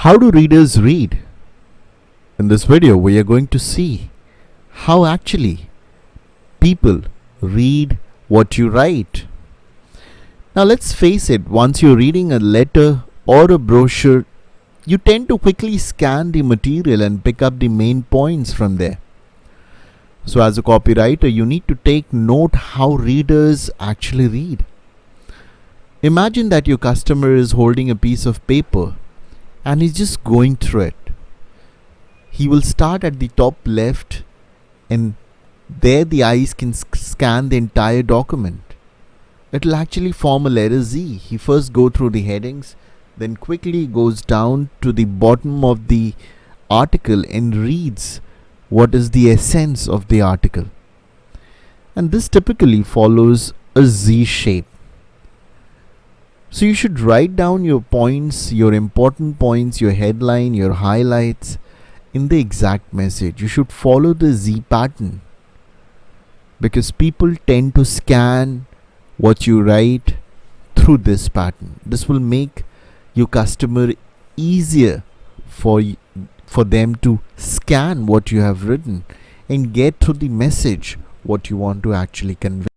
How do readers read? In this video, we are going to see how actually people read what you write. Now, let's face it, once you're reading a letter or a brochure, you tend to quickly scan the material and pick up the main points from there. So, as a copywriter, you need to take note how readers actually read. Imagine that your customer is holding a piece of paper and he's just going through it. He will start at the top left, and there the eyes can scan the entire document. It will actually form a letter Z. He first go through the headings, then quickly goes down to the bottom of the article and reads what is the essence of the article. And this typically follows a Z shape. So you should write down your points, your important points, your headline, your highlights in the exact message. You should follow the Z pattern, because people tend to scan what you write through this pattern. This will make your customer easier for them to scan what you have written and get through the message what you want to actually convey.